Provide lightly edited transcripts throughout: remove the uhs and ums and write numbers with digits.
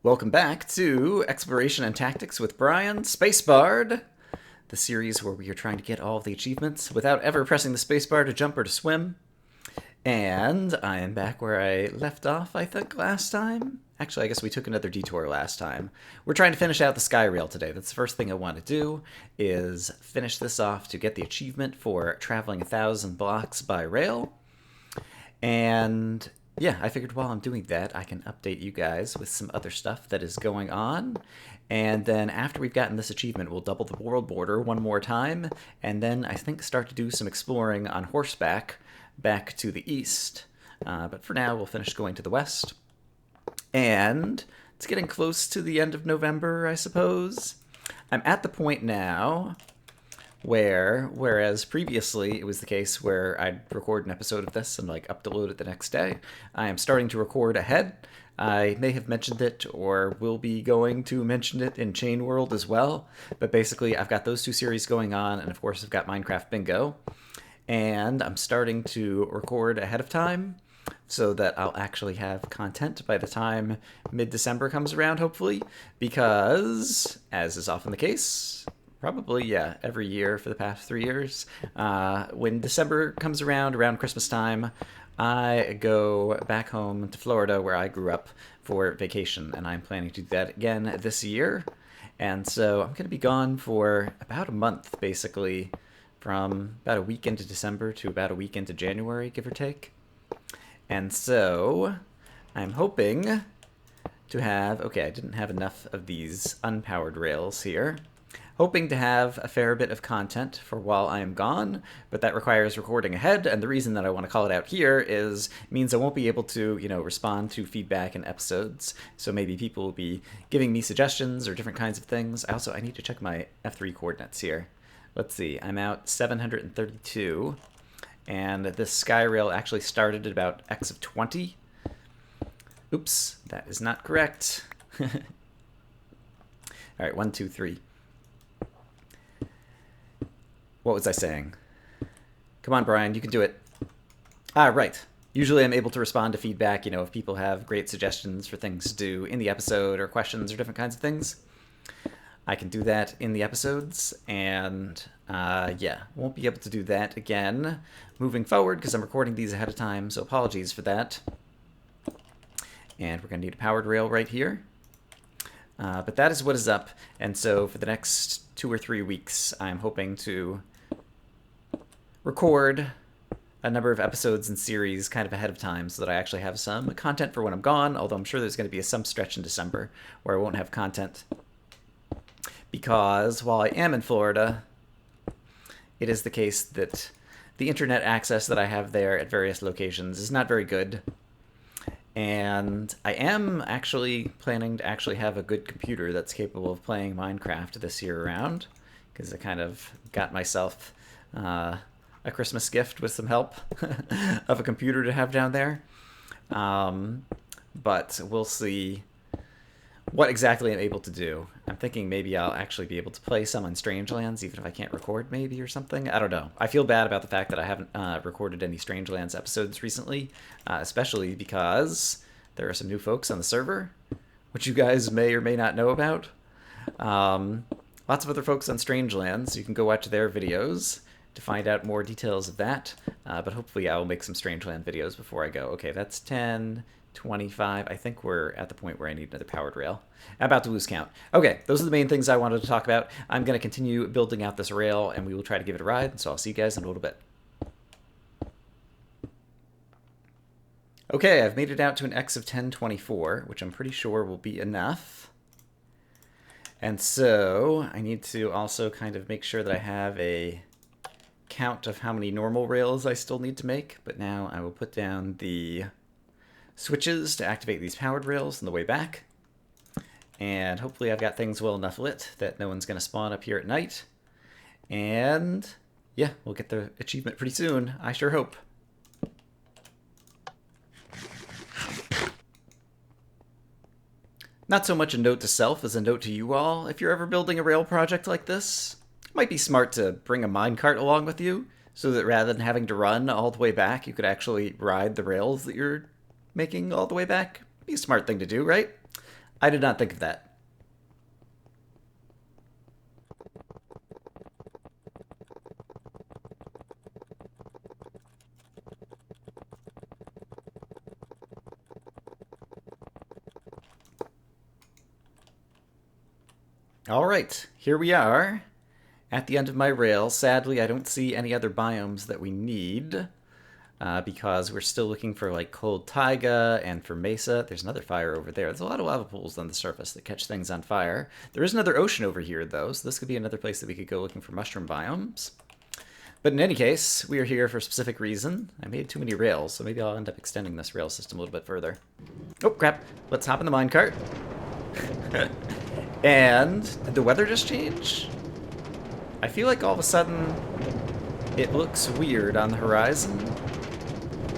Welcome back to Exploration and Tactics with Brian, SPACEBARR'D, the series where we are trying to get all of the achievements without ever pressing the spacebar to jump or to swim. And I am back where I left off, I think, last time. Actually, I guess we took another detour last time. We're trying to finish out the skyrail today. That's the first thing I want to do, is finish this off to get the achievement for traveling 1,000 blocks by rail. And yeah, I figured while I'm doing that, I can update you guys with some other stuff that is going on. And then after we've gotten this achievement, we'll double the world border one more time, and then I think start to do some exploring on horseback back to the east. But for now, we'll finish going to the west. And it's getting close to the end of November, I suppose. I'm at the point now whereas previously it was the case where I'd record an episode of this and like upload it the next day, I am starting to record ahead. I may have mentioned it or will be going to mention it in Chain World as well, but basically I've got those two series going on, and of course I've got Minecraft Bingo, and I'm starting to record ahead of time so that I'll actually have content by the time mid-December comes around, hopefully, because, as is often the case, probably, yeah, every year for the past 3 years, when December comes around Christmas time, I go back home to Florida where I grew up for vacation, and I'm planning to do that again this year. And so I'm going to be gone for about a month, basically, from about a week into December to about a week into January, give or take. And so I'm hoping to have, okay, I didn't have enough of these unpowered rails here. Hoping to have a fair bit of content for while I am gone, but that requires recording ahead, and the reason that I want to call it out here is it means I won't be able to, respond to feedback in episodes, so maybe people will be giving me suggestions or different kinds of things. I need to check my F3 coordinates here. Let's see, I'm out 732, and this skyrail actually started at about x of 20. Oops, that is not correct. All right, 1, 2, 3. What was I saying? Come on, Brian, you can do it. Right. Usually I'm able to respond to feedback, if people have great suggestions for things to do in the episode or questions or different kinds of things. I can do that in the episodes, and won't be able to do that again moving forward because I'm recording these ahead of time, so apologies for that. And we're going to need a powered rail right here. But that is what is up, and so for the next 2 or 3 weeks, I'm hoping to record a number of episodes and series kind of ahead of time so that I actually have some content for when I'm gone, although I'm sure there's going to be some stretch in December where I won't have content. Because while I am in Florida, it is the case that the internet access that I have there at various locations is not very good. And I am actually planning to actually have a good computer that's capable of playing Minecraft this year around, because I kind of got myself a Christmas gift with some help of a computer to have down there. But we'll see what exactly I'm able to do. I'm thinking maybe I'll actually be able to play some on Strangelands, even if I can't record maybe or something. I don't know. I feel bad about the fact that I haven't recorded any Strangelands episodes recently, especially because there are some new folks on the server, which you guys may or may not know about. Lots of other folks on Strangelands, so you can go watch their videos to find out more details of that. But hopefully I will make some Strangeland videos before I go. Okay, that's 10... 25. I think we're at the point where I need another powered rail. I'm about to lose count. Okay, those are the main things I wanted to talk about. I'm going to continue building out this rail, and we will try to give it a ride, so I'll see you guys in a little bit. Okay, I've made it out to an X of 1024, which I'm pretty sure will be enough. And so I need to also kind of make sure that I have a count of how many normal rails I still need to make, but now I will put down the switches to activate these powered rails on the way back. And hopefully I've got things well enough lit that no one's going to spawn up here at night. And yeah, we'll get the achievement pretty soon. I sure hope. Not so much a note to self as a note to you all. If you're ever building a rail project like this, it might be smart to bring a minecart along with you so that rather than having to run all the way back, you could actually ride the rails that you're making all the way back. Be a smart thing to do, right? I did not think of that. All right, here we are at the end of my rail. Sadly, I don't see any other biomes that we need because we're still looking for like cold taiga and for mesa. There's another fire over there. There's a lot of lava pools on the surface that catch things on fire. There is another ocean over here though, so this could be another place that we could go looking for mushroom biomes. But in any case, we are here for a specific reason. I made too many rails, so maybe I'll end up extending this rail system a little bit further. Oh, crap. Let's hop in the minecart. And did the weather just change? I feel like all of a sudden it looks weird on the horizon,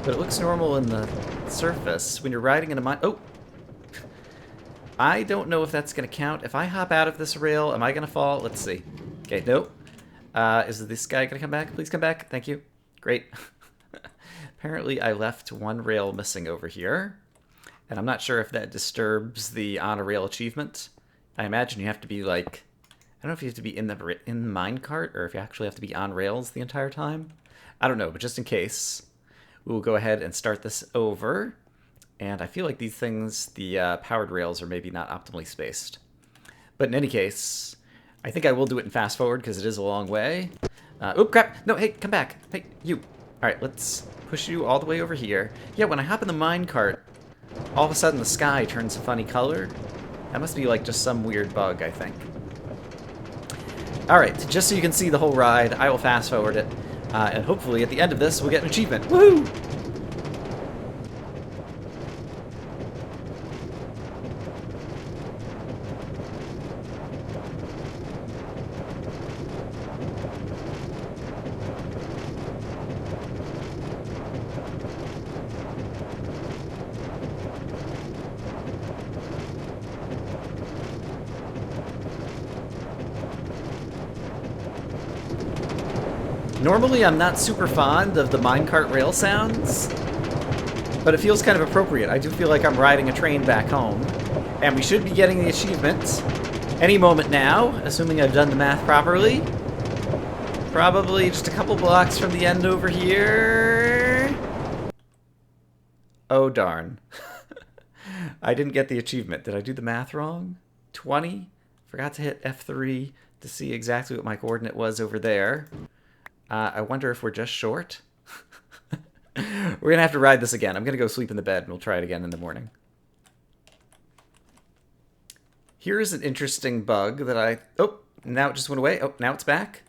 but it looks normal in the surface when you're riding in a mine. Oh! I don't know if that's going to count. If I hop out of this rail, am I going to fall? Let's see. Okay, nope. Is this guy going to come back? Please come back. Thank you. Great. Apparently I left one rail missing over here, and I'm not sure if that disturbs the on a rail achievement. I imagine you have to be like, I don't know if you have to be in the minecart or if you actually have to be on rails the entire time. I don't know, but just in case, we will go ahead and start this over. And I feel like these things, the powered rails, are maybe not optimally spaced. But in any case, I think I will do it in fast forward because it is a long way. Oh, crap! No, hey, come back! Hey, you! Alright, let's push you all the way over here. Yeah, when I hop in the minecart, all of a sudden the sky turns a funny color. That must be like just some weird bug, I think. Alright, just so you can see the whole ride, I will fast forward it. And hopefully at the end of this, we'll get an achievement. Woohoo! Normally, I'm not super fond of the minecart rail sounds, but it feels kind of appropriate. I do feel like I'm riding a train back home, and we should be getting the achievement any moment now, assuming I've done the math properly. Probably just a couple blocks from the end over here. Oh, darn. I didn't get the achievement. Did I do the math wrong? 20? Forgot to hit F3 to see exactly what my coordinate was over there. I wonder if we're just short. We're going to have to ride this again. I'm going to go sleep in the bed, and we'll try it again in the morning. Here's an interesting bug that I... Oh, now it just went away. Oh, now it's back.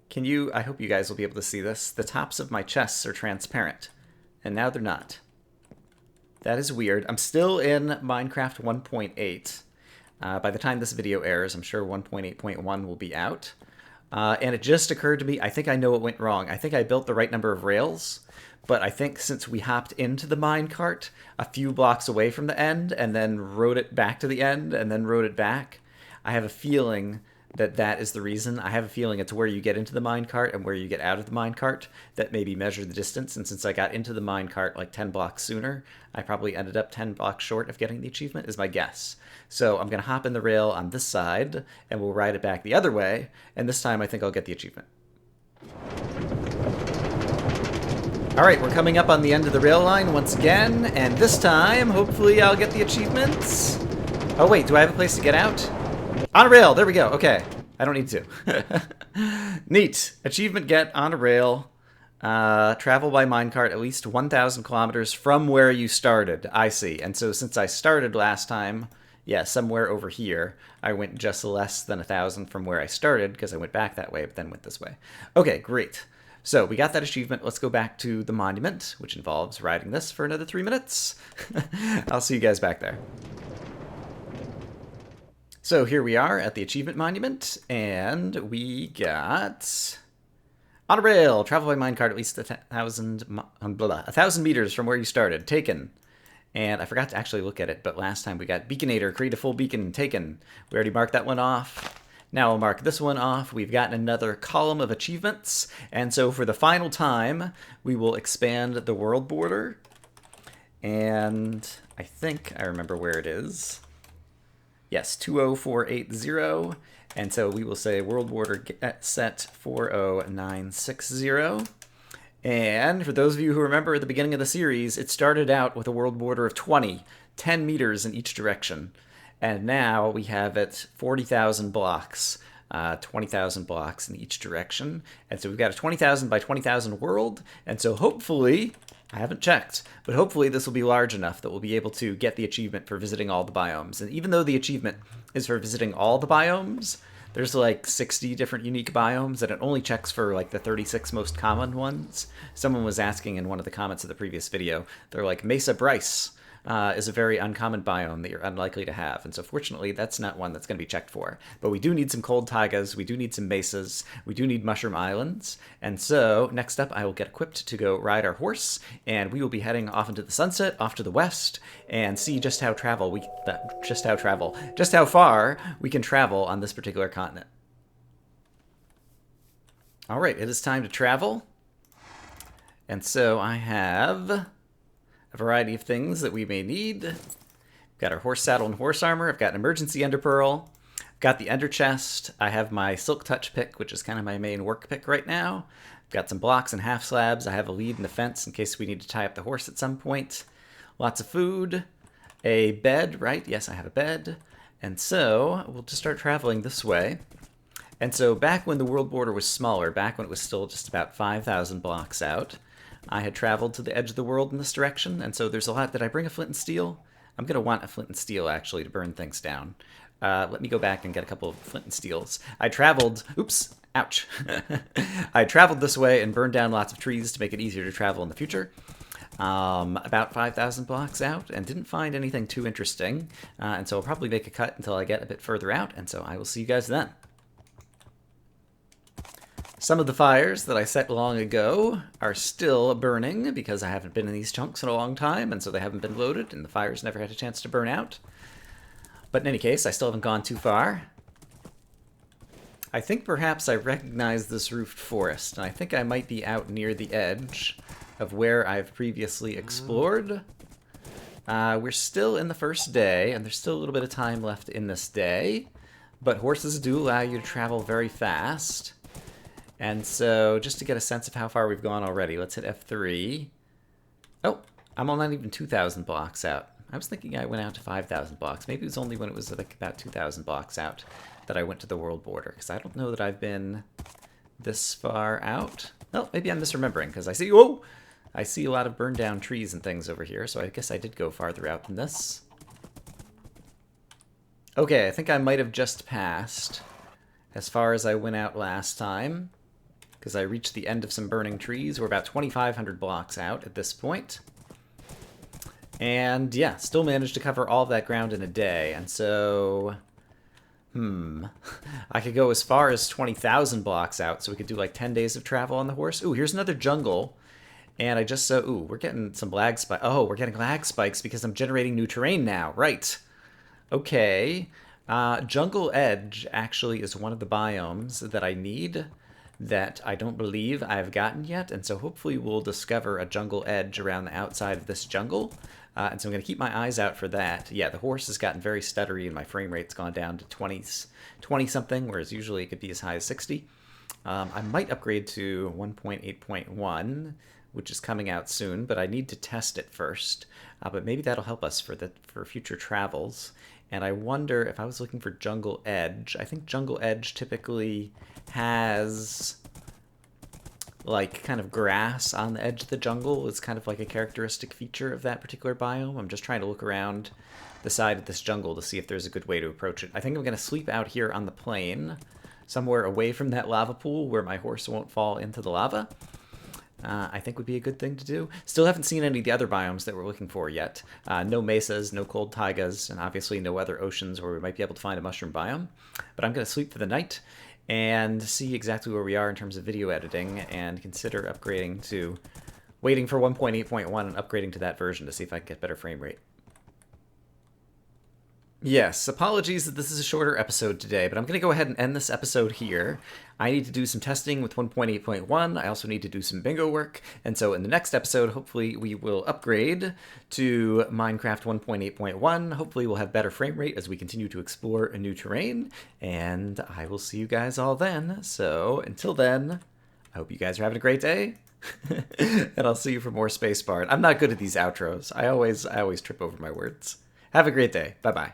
Can you... I hope you guys will be able to see this. The tops of my chests are transparent, and now they're not. That is weird. I'm still in Minecraft 1.8. By the time this video airs, I'm sure 1.8.1 will be out. And it just occurred to me, I think I know what went wrong. I think I built the right number of rails, but I think since we hopped into the minecart a few blocks away from the end and then rode it back to the end and then rode it back, I have a feeling that that is the reason. I have a feeling it's where you get into the minecart and where you get out of the minecart that maybe measure the distance. And since I got into the minecart like 10 blocks sooner, I probably ended up 10 blocks short of getting the achievement, is my guess. So I'm going to hop in the rail on this side and we'll ride it back the other way. And this time I think I'll get the achievement. All right, we're coming up on the end of the rail line once again. And this time, hopefully I'll get the achievements. Oh wait, do I have a place to get out? On a rail, there we go. Okay, I don't need to. Neat. Achievement get on a rail. Travel by minecart at least 1,000 kilometers from where you started. I see. And so since I started last time, yeah, somewhere over here, I went just less than 1,000 from where I started because I went back that way, but then went this way. Okay, great. So we got that achievement. Let's go back to the monument, which involves riding this for another 3 minutes. I'll see you guys back there. So here we are at the achievement monument, and we got on a rail, travel by minecart at least 1,000 meters from where you started, taken. And I forgot to actually look at it, but last time we got beaconator, create a full beacon, taken. We already marked that one off. Now we'll mark this one off. We've gotten another column of achievements, and so for the final time, we will expand the world border. And I think I remember where it is. Yes, 20480. And so we will say world border get set 40960. And for those of you who remember at the beginning of the series, it started out with a world border of 20, 10 meters in each direction. And now we have it 40,000 blocks, 20,000 blocks in each direction. And so we've got a 20,000 by 20,000 world. And so hopefully, I haven't checked, but hopefully this will be large enough that we'll be able to get the achievement for visiting all the biomes. And even though the achievement is for visiting all the biomes, there's like 60 different unique biomes, and it only checks for like the 36 most common ones. Someone was asking in one of the comments of the previous video, they're like, Mesa Bryce is a very uncommon biome that you're unlikely to have. And so fortunately, that's not one that's going to be checked for. But we do need some cold taigas, we do need some mesas, we do need mushroom islands. And so next up, I will get equipped to go ride our horse, and we will be heading off into the sunset, off to the west, and see just how far we can travel on this particular continent. All right, it is time to travel. And so I have a variety of things that we may need. We've got our horse saddle and horse armor. I've got an emergency ender pearl. I've got the ender chest. I have my silk touch pick, which is kind of my main work pick right now. I've got some blocks and half slabs. I have a lead and a fence in case we need to tie up the horse at some point. Lots of food. A bed, right? Yes, I have a bed. And so we'll just start traveling this way. And so back when the world border was smaller, back when it was still just about 5,000 blocks out, I had traveled to the edge of the world in this direction, and so there's a lot. Did I bring a flint and steel? I'm going to want a flint and steel, actually, to burn things down. Let me go back and get a couple of flint and steels. I traveled... Oops! Ouch! I traveled this way and burned down lots of trees to make it easier to travel in the future. About 5,000 blocks out, and didn't find anything too interesting. And so I'll probably make a cut until I get a bit further out, and so I will see you guys then. Some of the fires that I set long ago are still burning because I haven't been in these chunks in a long time, and so they haven't been loaded, and the fires never had a chance to burn out. But in any case, I still haven't gone too far. I think perhaps I recognize this roofed forest, and I think I might be out near the edge of where I've previously explored. We're still in the first day, and there's still a little bit of time left in this day, but horses do allow you to travel very fast. And so, just to get a sense of how far we've gone already, let's hit F3. Oh, I'm not even 2,000 blocks out. I was thinking I went out to 5,000 blocks. Maybe it was only when it was like about 2,000 blocks out that I went to the world border, because I don't know that I've been this far out. Well, maybe I'm misremembering, because I see, whoa! I see a lot of burned down trees and things over here, so I guess I did go farther out than this. Okay, I think I might have just passed as far as I went out last time, because I reached the end of some burning trees. We're about 2,500 blocks out at this point. And yeah, still managed to cover all of that ground in a day. And so, I could go as far as 20,000 blocks out, so we could do like 10 days of travel on the horse. Ooh, here's another jungle. And I just saw, ooh, we're getting some lag spikes. Oh, we're getting lag spikes because I'm generating new terrain now. Right. Okay. Jungle Edge actually is one of the biomes that I need that I don't believe I've gotten yet, and so hopefully we'll discover a jungle edge around the outside of this jungle, and so I'm going to keep my eyes out for that. Yeah, the horse has gotten very stuttery, and my frame rate's gone down to 20-something, whereas usually it could be as high as 60. I might upgrade to 1.8.1, which is coming out soon, but I need to test it first, but maybe that'll help us for future travels. And I wonder if I was looking for Jungle Edge. I think Jungle Edge typically has like kind of grass on the edge of the jungle. It's kind of like a characteristic feature of that particular biome. I'm just trying to look around the side of this jungle to see if there's a good way to approach it. I think I'm going to sleep out here on the plain, somewhere away from that lava pool where my horse won't fall into the lava. I think would be a good thing to do. Still haven't seen any of the other biomes that we're looking for yet. No mesas, no cold taigas, and obviously no other oceans where we might be able to find a mushroom biome. But I'm going to sleep for the night and see exactly where we are in terms of video editing and consider upgrading to waiting for 1.8.1 and upgrading to that version to see if I can get better frame rate. Yes, apologies that this is a shorter episode today, but I'm going to go ahead and end this episode here. I need to do some testing with 1.8.1. I also need to do some bingo work. And so in the next episode, hopefully we will upgrade to Minecraft 1.8.1. Hopefully we'll have better frame rate as we continue to explore a new terrain. And I will see you guys all then. So until then, I hope you guys are having a great day. And I'll see you for more Space Bard. I'm not good at these outros. I always trip over my words. Have a great day. Bye-bye.